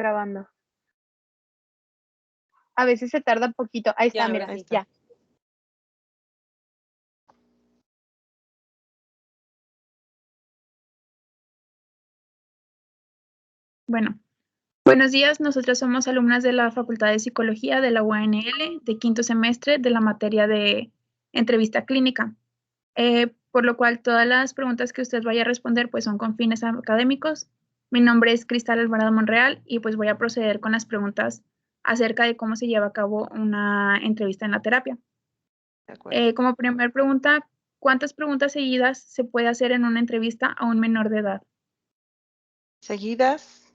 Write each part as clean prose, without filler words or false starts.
grabando. A veces se tarda poquito. Ahí está, Ya, mira, ahí está. ya. Bueno, buenos días. Nosotros somos alumnas de la Facultad de Psicología de la UANL de quinto semestre de la materia de entrevista clínica. Por lo cual todas las preguntas que usted vaya a responder pues son con fines académicos. Mi nombre es Cristal Alvarado Monreal y pues voy a proceder con las preguntas acerca de cómo se lleva a cabo una entrevista en la terapia. De acuerdo. Como primera pregunta, ¿cuántas preguntas seguidas se puede hacer en una entrevista a un menor de edad? Seguidas.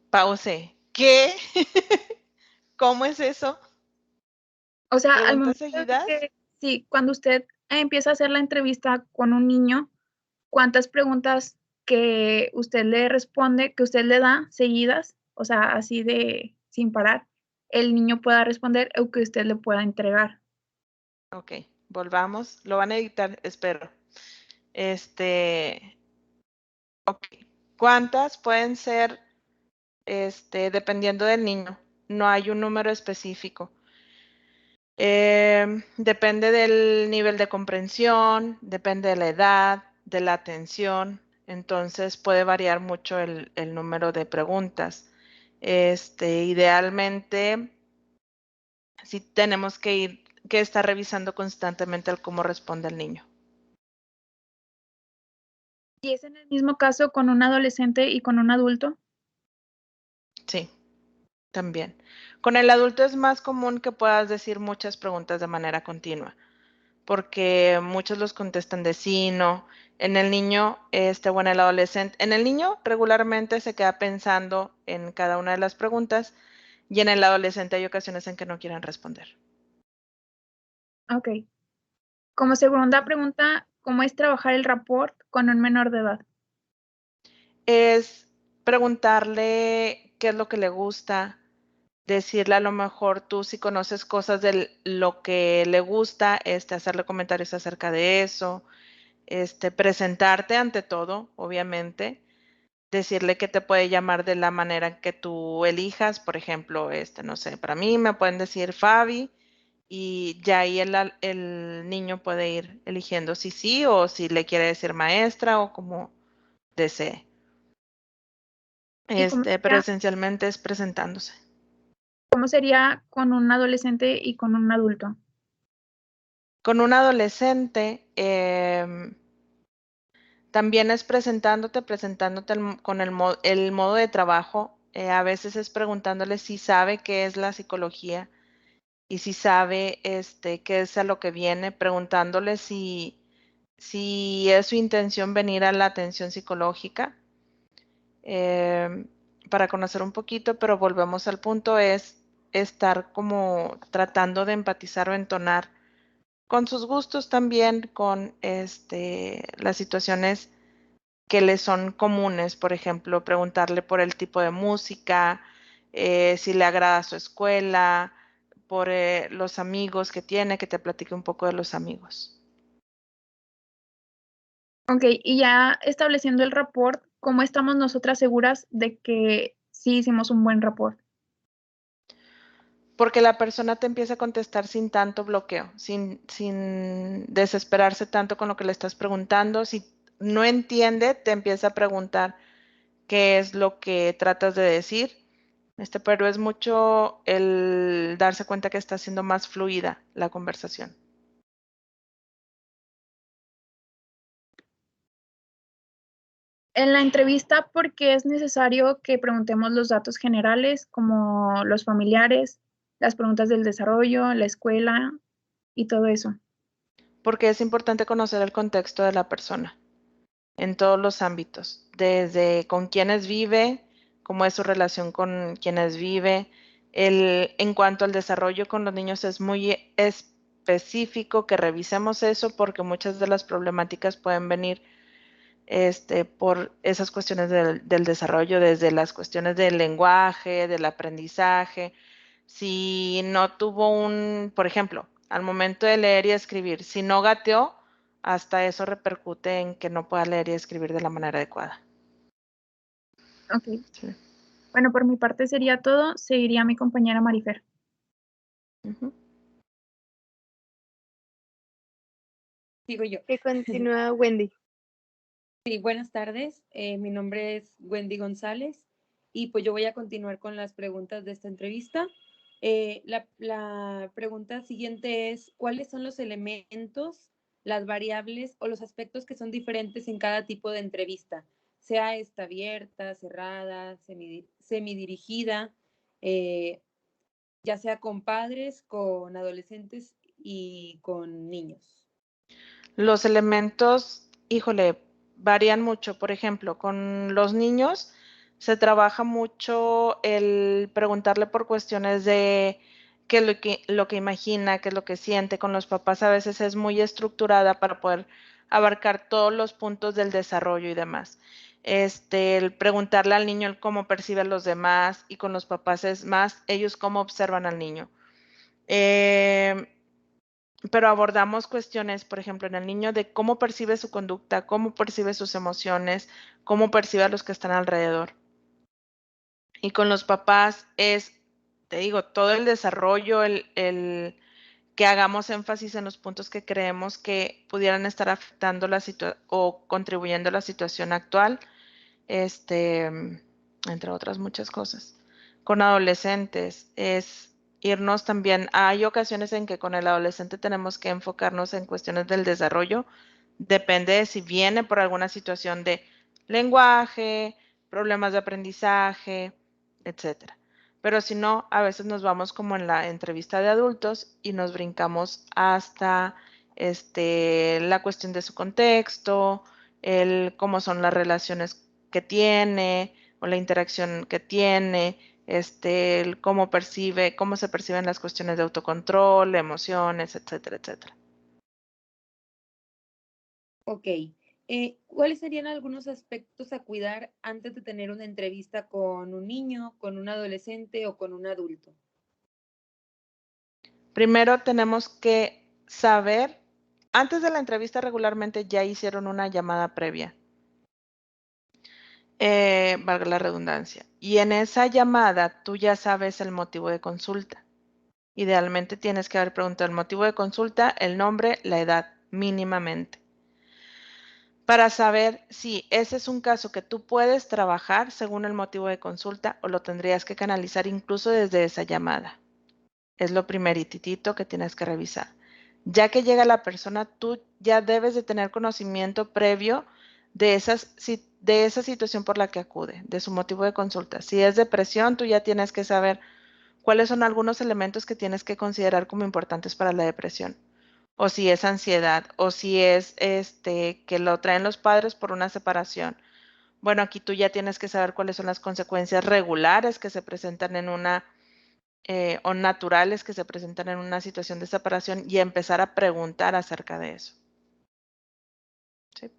Pause. ¿Qué? ¿Cómo es eso? O sea, al ¿Preguntas momento de seguidas? que, sí, cuando usted empieza a hacer la entrevista con un niño, ¿cuántas preguntas que usted le responde, que usted le da seguidas, o sea, así de sin parar, el niño pueda responder o que usted le pueda entregar? Ok, volvamos. Lo van a editar, espero. Ok. ¿Cuántas pueden ser, dependiendo del niño? No hay un número específico. Depende del nivel de comprensión, depende de la edad, de la atención. Entonces puede variar mucho el número de preguntas. Idealmente, sí tenemos que estar revisando constantemente el cómo responde el niño. ¿Y es en el mismo caso con un adolescente y con un adulto? Sí, también. Con el adulto es más común que puedas decir muchas preguntas de manera continua, porque muchos los contestan de sí, no. En el niño, o en el adolescente, en el niño regularmente se queda pensando en cada una de las preguntas y en el adolescente hay ocasiones en que no quieren responder. Ok. Como segunda pregunta, ¿cómo es trabajar el rapport con un menor de edad? Es preguntarle qué es lo que le gusta, decirle a lo mejor tú si conoces cosas de lo que le gusta, hacerle comentarios acerca de eso, presentarte ante todo, obviamente, decirle que te puede llamar de la manera que tú elijas, por ejemplo, no sé, para mí me pueden decir Fabi y ya ahí el niño puede ir eligiendo si sí o si le quiere decir maestra o como desee. ¿Y Pero esencialmente es presentándose. cómo sería con un adolescente y con un adulto? Con un adolescente, también es presentándote con el modo de trabajo. A veces es preguntándole si sabe qué es la psicología y si sabe qué es a lo que viene, preguntándole si es su intención venir a la atención psicológica, para conocer un poquito, pero volvemos al punto, es estar como tratando de empatizar o entonar con sus gustos también, con las situaciones que le son comunes, por ejemplo, preguntarle por el tipo de música, si le agrada su escuela, por los amigos que tiene, que te platique un poco de los amigos. Ok, y ya estableciendo el rapport, ¿cómo estamos nosotras seguras de que sí hicimos un buen rapport? Porque la persona te empieza a contestar sin tanto bloqueo, sin desesperarse tanto con lo que le estás preguntando. Si no entiende, te empieza a preguntar qué es lo que tratas de decir. Pero es mucho el darse cuenta que está siendo más fluida la conversación. En la entrevista, ¿por qué es necesario que preguntemos los datos generales como los familiares, las preguntas del desarrollo, la escuela y todo eso? Porque es importante conocer el contexto de la persona en todos los ámbitos, desde con quiénes vive, cómo es su relación con quienes vive. En cuanto al desarrollo con los niños es muy específico que revisemos eso porque muchas de las problemáticas pueden venir por esas cuestiones del desarrollo, desde las cuestiones del lenguaje, del aprendizaje. Si no tuvo por ejemplo, al momento de leer y escribir, si no gateó, hasta eso repercute en que no pueda leer y escribir de la manera adecuada. Ok. Sí. Bueno, por mi parte sería todo. Seguiría mi compañera Marifer. Ujú. Sigo yo. Que continúa Wendy. Sí, buenas tardes. Mi nombre es Wendy González y pues yo voy a continuar con las preguntas de esta entrevista. La pregunta siguiente es, ¿cuáles son los elementos, las variables o los aspectos que son diferentes en cada tipo de entrevista? Sea esta abierta, cerrada, semidirigida, ya sea con padres, con adolescentes y con niños. Los elementos, híjole, varían mucho. Por ejemplo, con los niños se trabaja mucho el preguntarle por cuestiones de qué es lo que imagina, qué es lo que siente. Con los papás a veces es muy estructurada para poder abarcar todos los puntos del desarrollo y demás. El preguntarle al niño el cómo percibe a los demás, y con los papás es más ellos cómo observan al niño. Pero abordamos cuestiones, por ejemplo, en el niño de cómo percibe su conducta, cómo percibe sus emociones, cómo percibe a los que están alrededor. Y con los papás es, te digo, todo el desarrollo, el que hagamos énfasis en los puntos que creemos que pudieran estar afectando la situación o contribuyendo a la situación actual, entre otras muchas cosas. Con adolescentes es irnos también, hay ocasiones en que con el adolescente tenemos que enfocarnos en cuestiones del desarrollo, depende de si viene por alguna situación de lenguaje, problemas de aprendizaje, etcétera. Pero si no, a veces nos vamos como en la entrevista de adultos y nos brincamos hasta la cuestión de su contexto, el cómo son las relaciones que tiene o la interacción que tiene, el cómo percibe, cómo se perciben las cuestiones de autocontrol, emociones, etcétera, etcétera. Ok. ¿Cuáles serían algunos aspectos a cuidar antes de tener una entrevista con un niño, con un adolescente o con un adulto? Primero tenemos que saber, antes de la entrevista regularmente ya hicieron una llamada previa, valga la redundancia, y en esa llamada tú ya sabes el motivo de consulta. Idealmente tienes que haber preguntado el motivo de consulta, el nombre, la edad, mínimamente, para saber si ese es un caso que tú puedes trabajar según el motivo de consulta o lo tendrías que canalizar incluso desde esa llamada. Es lo primeritito que tienes que revisar. Ya que llega la persona, tú ya debes de tener conocimiento previo de esa situación por la que acude, de su motivo de consulta. Si es depresión, tú ya tienes que saber cuáles son algunos elementos que tienes que considerar como importantes para la depresión. O si es ansiedad, o si es que lo traen los padres por una separación. Bueno, aquí tú ya tienes que saber cuáles son las consecuencias regulares que se presentan en una o naturales que se presentan en una situación de separación y empezar a preguntar acerca de eso. ¿Sí?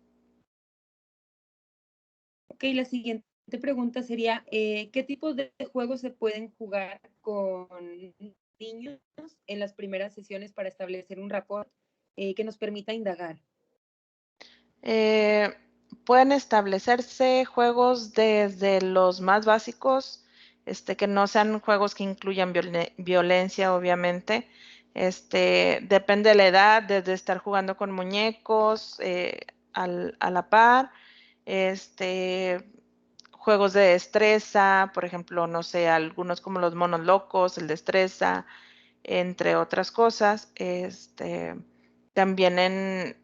Ok, la siguiente pregunta sería, ¿qué tipos de juegos se pueden jugar con niños en las primeras sesiones para establecer un rapport que nos permita indagar? Pueden establecerse juegos desde los más básicos, que no sean juegos que incluyan violencia, obviamente. Depende de la edad, desde estar jugando con muñecos a la par, juegos de destreza, por ejemplo, no sé, algunos como los monos locos, el destreza, entre otras cosas. También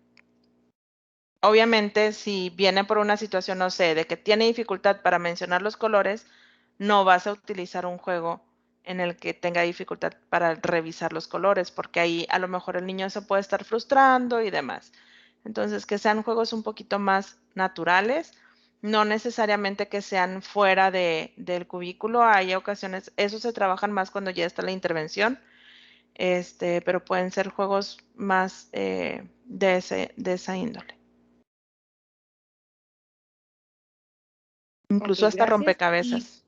obviamente, si viene por una situación, no sé, de que tiene dificultad para mencionar los colores, no vas a utilizar un juego en el que tenga dificultad para revisar los colores, porque ahí a lo mejor el niño se puede estar frustrando y demás. Entonces, que sean juegos un poquito más naturales, no necesariamente que sean fuera del cubículo. Hay ocasiones, eso se trabajan más cuando ya está la intervención, pero pueden ser juegos más de esa índole. Incluso Ok, hasta gracias. rompecabezas.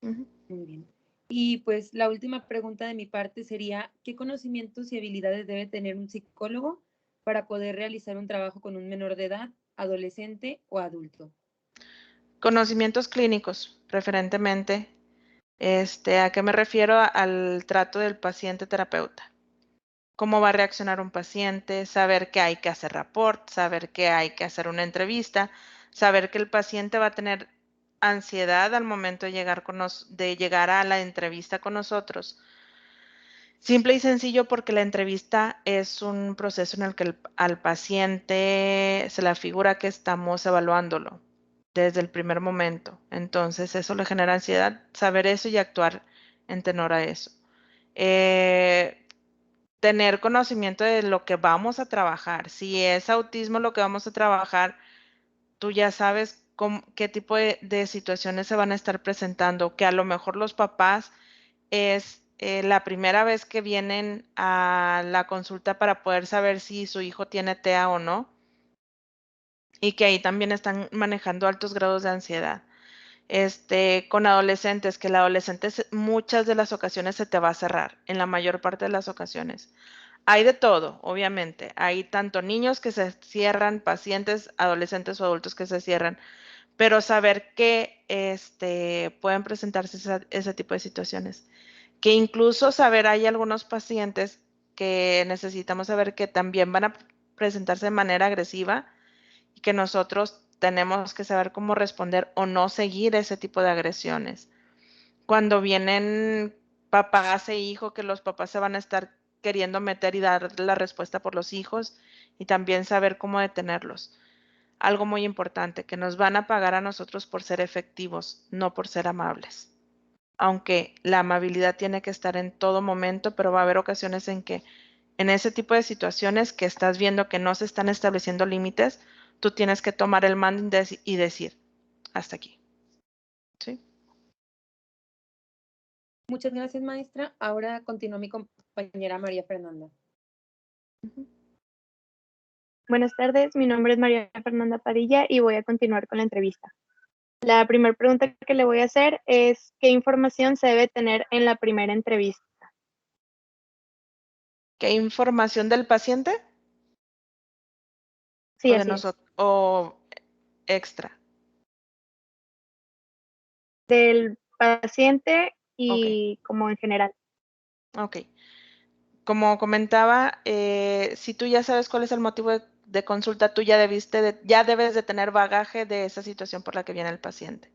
Muy bien. Y pues la última pregunta de mi parte sería, ¿qué conocimientos y habilidades debe tener un psicólogo para poder realizar un trabajo con un menor de edad, adolescente o adulto? Conocimientos clínicos, preferentemente. ¿A qué me refiero? Al trato del paciente-terapeuta. Cómo va a reaccionar un paciente, saber que hay que hacer rapport, saber que hay que hacer una entrevista, saber que el paciente va a tener ansiedad al momento de llegar a la entrevista con nosotros. Simple y sencillo porque la entrevista es un proceso en el que al paciente se le figura que estamos evaluándolo desde el primer momento. Entonces eso le genera ansiedad, saber eso y actuar en tenor a eso. Tener conocimiento de lo que vamos a trabajar. Si es autismo lo que vamos a trabajar, tú ya sabes qué tipo de situaciones se van a estar presentando, que a lo mejor los papás es la primera vez que vienen a la consulta para poder saber si su hijo tiene TEA o no, y que ahí también están manejando altos grados de ansiedad. Con adolescentes, que el adolescente muchas de las ocasiones se te va a cerrar, en la mayor parte de las ocasiones. Hay de todo, obviamente. Hay tanto niños que se cierran, pacientes, adolescentes o adultos que se cierran, pero saber que pueden presentarse ese tipo de situaciones. Que incluso saber, hay algunos pacientes que necesitamos saber que también van a presentarse de manera agresiva y que nosotros tenemos que saber cómo responder o no seguir ese tipo de agresiones. Cuando vienen papás e hijos, que los papás se van a estar queriendo meter y dar la respuesta por los hijos, y también saber cómo detenerlos. Algo muy importante, que nos van a pagar a nosotros por ser efectivos, no por ser amables. Aunque la amabilidad tiene que estar en todo momento, pero va a haber ocasiones en que en ese tipo de situaciones que estás viendo que no se están estableciendo límites, tú tienes que tomar el mando y decir, hasta aquí. ¿Sí? Muchas gracias, maestra. Ahora continúa mi compañera María Fernanda. Buenas tardes, mi nombre es María Fernanda Padilla y voy a continuar con la entrevista. La primera pregunta que le voy a hacer es, ¿qué información se debe tener en la primera entrevista? ¿Qué información del paciente? Sí, ¿O de así es. nosotros? ¿O extra? Del paciente Ok. y como en general. Ok. Como comentaba, si tú ya sabes cuál es el motivo de consulta, tú ya debes de tener bagaje de esa situación por la que viene el paciente.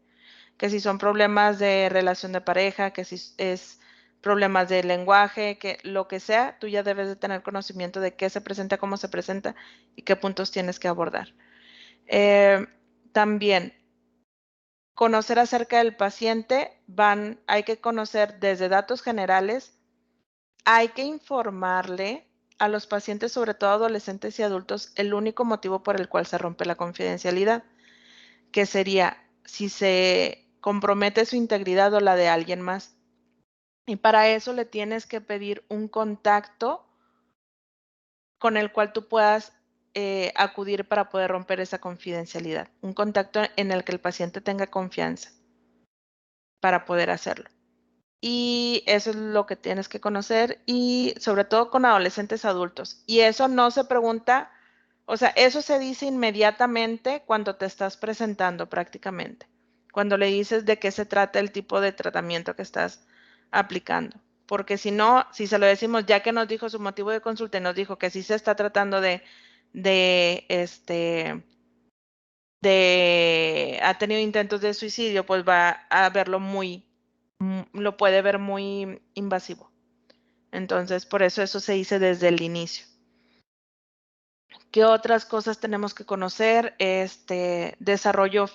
Que si son problemas de relación de pareja, que si es problemas de lenguaje, que lo que sea, tú ya debes de tener conocimiento de qué se presenta, cómo se presenta y qué puntos tienes que abordar. También, conocer acerca del paciente, hay que conocer desde datos generales. Hay que informarle a los pacientes, sobre todo adolescentes y adultos, el único motivo por el cual se rompe la confidencialidad, que sería si se compromete su integridad o la de alguien más. Y para eso le tienes que pedir un contacto con el cual tú puedas acudir para poder romper esa confidencialidad. Un contacto en el que el paciente tenga confianza para poder hacerlo. Y eso es lo que tienes que conocer, y sobre todo con adolescentes adultos. Y eso no se pregunta, o sea, eso se dice inmediatamente cuando te estás presentando prácticamente, cuando le dices de qué se trata el tipo de tratamiento que estás aplicando. Porque si no, si se lo decimos ya que nos dijo su motivo de consulta y nos dijo que sí se está tratando ha tenido intentos de suicidio, pues va a verlo lo puede ver muy invasivo. Entonces, por eso se dice desde el inicio. ¿Qué otras cosas tenemos que conocer? Desarrollo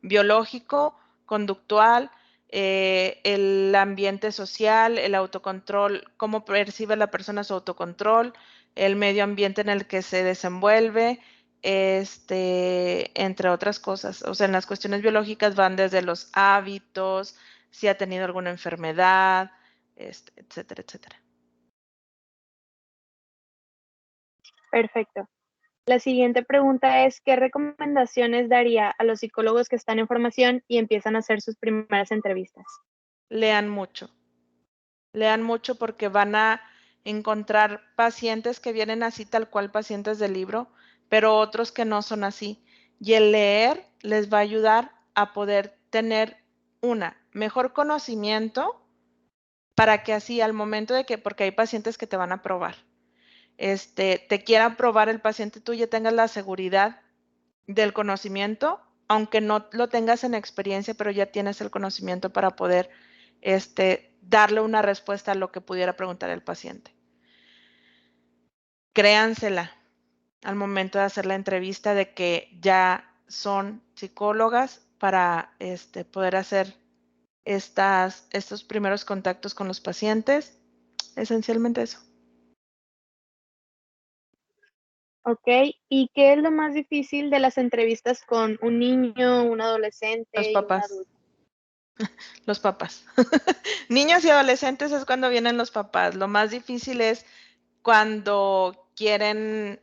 biológico, conductual, el ambiente social, el autocontrol, cómo percibe la persona su autocontrol, el medio ambiente en el que se desenvuelve, entre otras cosas. O sea, en las cuestiones biológicas van desde los hábitos, si ha tenido alguna enfermedad, etcétera, etcétera. Perfecto. La siguiente pregunta es, ¿qué recomendaciones daría a los psicólogos que están en formación y empiezan a hacer sus primeras entrevistas? Lean mucho. Lean mucho porque van a encontrar pacientes que vienen así tal cual pacientes del libro, pero otros que no son así. Y el leer les va a ayudar a poder tener mejor conocimiento para que así al momento de que, porque hay pacientes que te van a probar, te quieran probar el paciente, tú ya tengas la seguridad del conocimiento, aunque no lo tengas en experiencia, pero ya tienes el conocimiento para poder darle una respuesta a lo que pudiera preguntar el paciente. Créansela al momento de hacer la entrevista de que ya son psicólogas para poder hacer estos primeros contactos con los pacientes. Esencialmente eso. Ok, ¿y qué es lo más difícil de las entrevistas con un niño, un adolescente Los y un papás. adulto? Los papás. Niños y adolescentes es cuando vienen los papás. Lo más difícil es cuando quieren,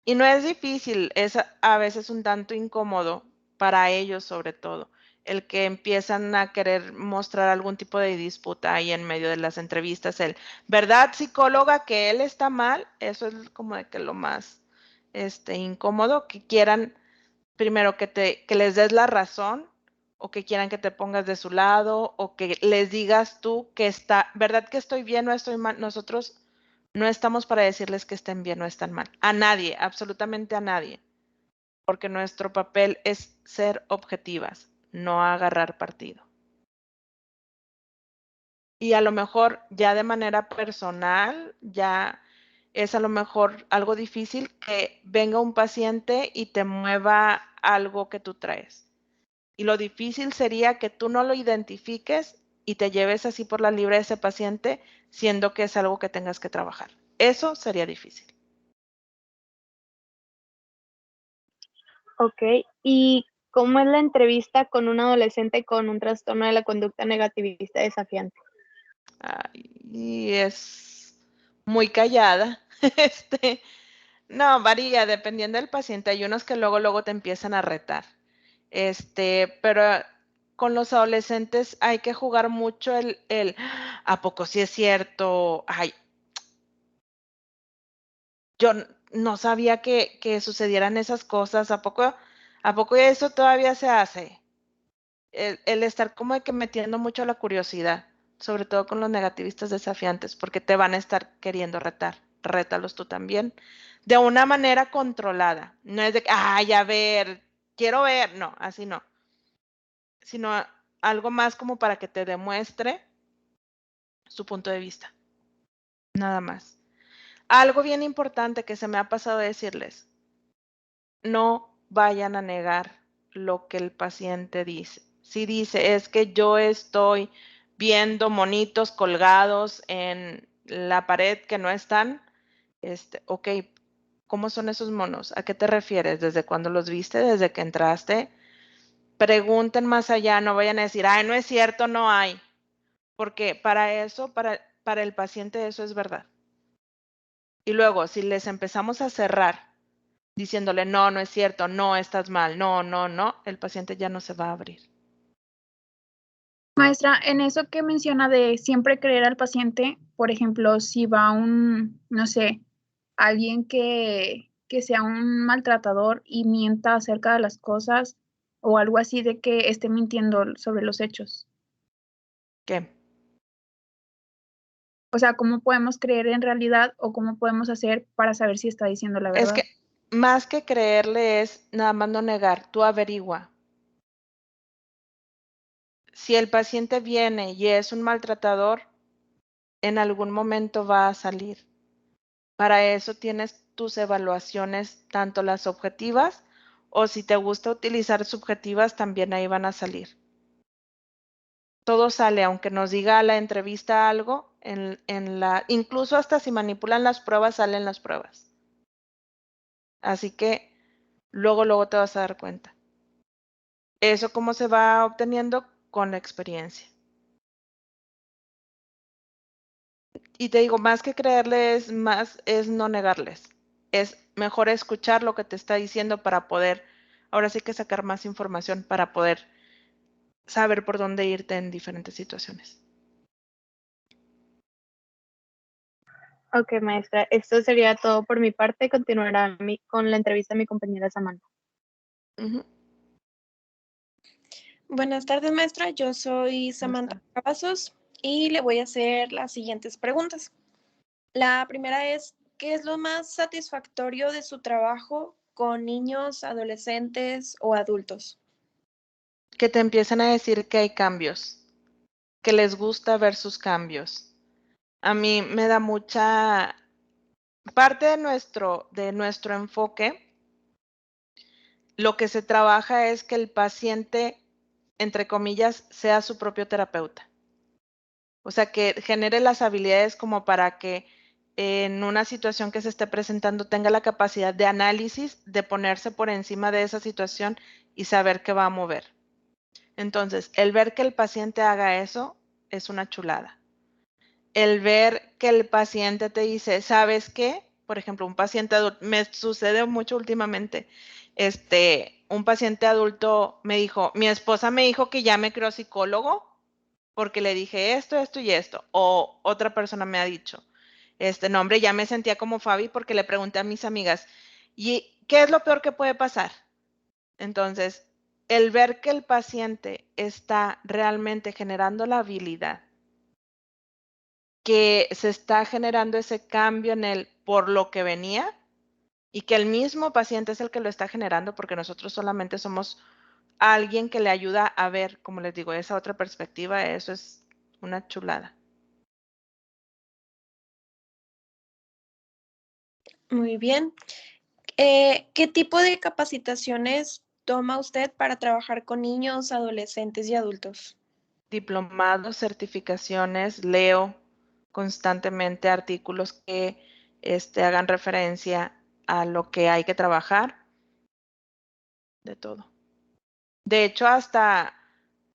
y no es difícil, es a veces un tanto incómodo para ellos sobre todo, el que empiezan a querer mostrar algún tipo de disputa ahí en medio de las entrevistas, ¿verdad, psicóloga, que él está mal? Eso es como de que lo más, incómodo, que quieran primero que les des la razón o que quieran que te pongas de su lado o que les digas tú que ¿verdad que estoy bien o estoy mal? Nosotros no estamos para decirles que estén bien o están mal. A nadie, absolutamente a nadie. Porque nuestro papel es ser objetivas, no agarrar partido. Y a lo mejor ya de manera personal, ya es a lo mejor algo difícil que venga un paciente y te mueva algo que tú traes. Y lo difícil sería que tú no lo identifiques y te lleves así por la libre de ese paciente, siendo que es algo que tengas que trabajar. Eso sería difícil. Ok, ¿y cómo es la entrevista con un adolescente con un trastorno de la conducta negativista desafiante? Y es muy callada. No, varía, dependiendo del paciente. Hay unos que luego te empiezan a retar. Pero con los adolescentes hay que jugar mucho ¿a poco sí es cierto? Ay, yo no sabía que sucedieran esas cosas. ¿A poco eso todavía se hace? El estar como de que metiendo mucho la curiosidad, sobre todo con los negativistas desafiantes, porque te van a estar queriendo retar. Rétalos tú también. De una manera controlada. No es de que, ay, a ver, quiero ver. No, así no. Sino algo más como para que te demuestre su punto de vista. Nada más. Algo bien importante que se me ha pasado decirles. No vayan a negar lo que el paciente dice. Si dice, es que yo estoy viendo monitos colgados en la pared que no están, ok, ¿cómo son esos monos? ¿A qué te refieres? ¿Desde cuándo los viste? ¿Desde que entraste? Pregunten más allá, no vayan a decir, ay, no es cierto, no hay. Porque para eso, para el paciente eso es verdad. Y luego, si les empezamos a cerrar diciéndole, no, no es cierto, no, estás mal, no, el paciente ya no se va a abrir. Maestra, en eso que menciona de siempre creer al paciente, por ejemplo, si va no sé, alguien que sea un maltratador y mienta acerca de las cosas o algo así de que esté mintiendo sobre los hechos. ¿Qué? O sea, ¿cómo podemos creer en realidad o cómo podemos hacer para saber si está diciendo la verdad? Es que más que creerle es nada más no negar, tú averigua. Si el paciente viene y es un maltratador, en algún momento va a salir. Para eso tienes tus evaluaciones, tanto las objetivas o si te gusta utilizar subjetivas, también ahí van a salir. Todo sale, aunque nos diga la entrevista algo, incluso hasta si manipulan las pruebas, salen las pruebas. Así que luego te vas a dar cuenta. ¿Eso cómo se va obteniendo? Con la experiencia. Y te digo, más que creerles, más es no negarles. Es mejor escuchar lo que te está diciendo para poder, ahora sí que sacar más información para poder saber por dónde irte en diferentes situaciones. Ok, maestra, esto sería todo por mi parte. Continuará con la entrevista a mi compañera Samantha. Ujú. Buenas tardes, maestra. Yo soy Samantha Cavazos y le voy a hacer las siguientes preguntas. La primera es, ¿qué es lo más satisfactorio de su trabajo con niños, adolescentes o adultos? Que te empiecen a decir que hay cambios, que les gusta ver sus cambios. A mí me da mucha parte de nuestro enfoque. Lo que se trabaja es que el paciente, entre comillas, sea su propio terapeuta. O sea, que genere las habilidades como para que en una situación que se esté presentando tenga la capacidad de análisis, de ponerse por encima de esa situación y saber qué va a mover. Entonces, el ver que el paciente haga eso es una chulada. El ver que el paciente te dice, ¿sabes qué? Por ejemplo, un paciente adulto, me sucede mucho últimamente, un paciente adulto me dijo, mi esposa me dijo que ya me creó psicólogo porque le dije esto, esto y esto. O otra persona me ha dicho, no, hombre, ya me sentía como Fabi porque le pregunté a mis amigas, ¿y qué es lo peor que puede pasar? Entonces, el ver que el paciente está realmente generando la habilidad, que se está generando ese cambio en él por lo que venía y que el mismo paciente es el que lo está generando porque nosotros solamente somos alguien que le ayuda a ver, como les digo, esa otra perspectiva, eso es una chulada. Muy bien. ¿Qué tipo de capacitaciones toma usted para trabajar con niños, adolescentes y adultos? Diplomados, certificaciones, leo constantemente artículos que hagan referencia a lo que hay que trabajar, de todo. De hecho, hasta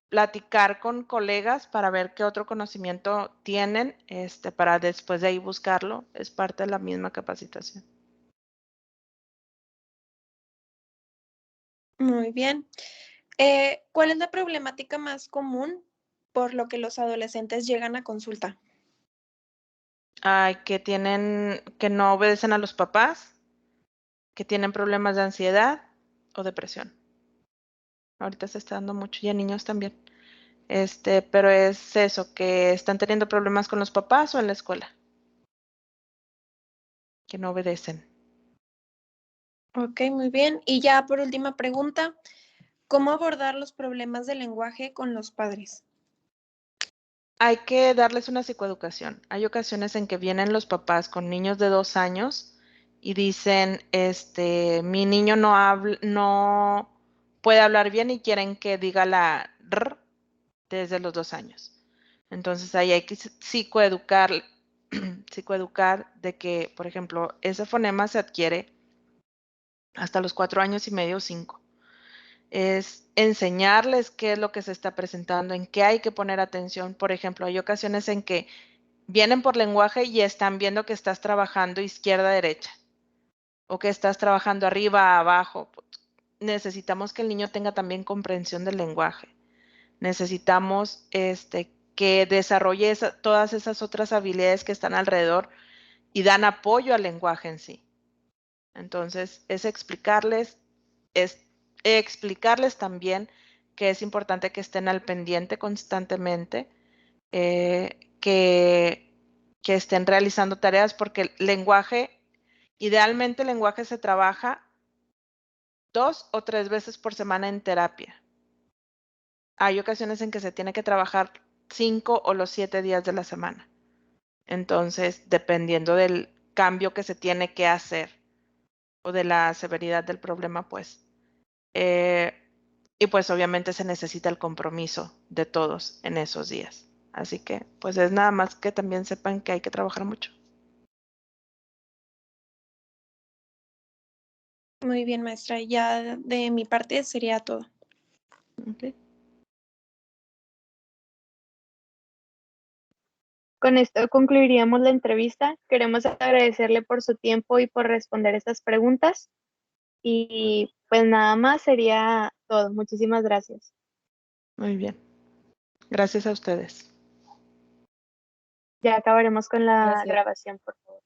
platicar con colegas para ver qué otro conocimiento tienen, para después de ahí buscarlo, es parte de la misma capacitación. Muy bien. ¿Cuál es la problemática más común por lo que los adolescentes llegan a consulta? Ay, que no obedecen a los papás, que tienen problemas de ansiedad o depresión. Ahorita se está dando mucho y en niños también. Pero es eso, que están teniendo problemas con los papás o en la escuela, que no obedecen. Ok, muy bien. Y ya por última pregunta, ¿cómo abordar los problemas de lenguaje con los padres? Hay que darles una psicoeducación. Hay ocasiones en que vienen los papás con niños de 2 años y dicen, mi niño no puede hablar bien y quieren que diga la R desde los 2 años. Entonces ahí hay que psicoeducar de que, por ejemplo, ese fonema se adquiere hasta los 4 años y medio o 5. Es enseñarles qué es lo que se está presentando, en qué hay que poner atención. Por ejemplo, hay ocasiones en que vienen por lenguaje y están viendo que estás trabajando izquierda-derecha o que estás trabajando arriba-abajo. Necesitamos que el niño tenga también comprensión del lenguaje. Necesitamos que desarrolle todas esas otras habilidades que están alrededor y dan apoyo al lenguaje en sí. Entonces, es explicarles también que es importante que estén al pendiente constantemente, que estén realizando tareas, porque el lenguaje, idealmente el lenguaje se trabaja 2 o 3 veces por semana en terapia. Hay ocasiones en que se tiene que trabajar 5 o los 7 días de la semana. Entonces, dependiendo del cambio que se tiene que hacer o de la severidad del problema, pues. Y pues obviamente se necesita el compromiso de todos en esos días. Así que, pues es nada más que también sepan que hay que trabajar mucho. Muy bien, maestra. Ya de mi parte sería todo. Okay. Con esto concluiríamos la entrevista. Queremos agradecerle por su tiempo y por responder estas preguntas. Y pues nada más sería todo. Muchísimas gracias. Muy bien. Gracias a ustedes. Ya acabaremos con la Gracias. grabación, por favor.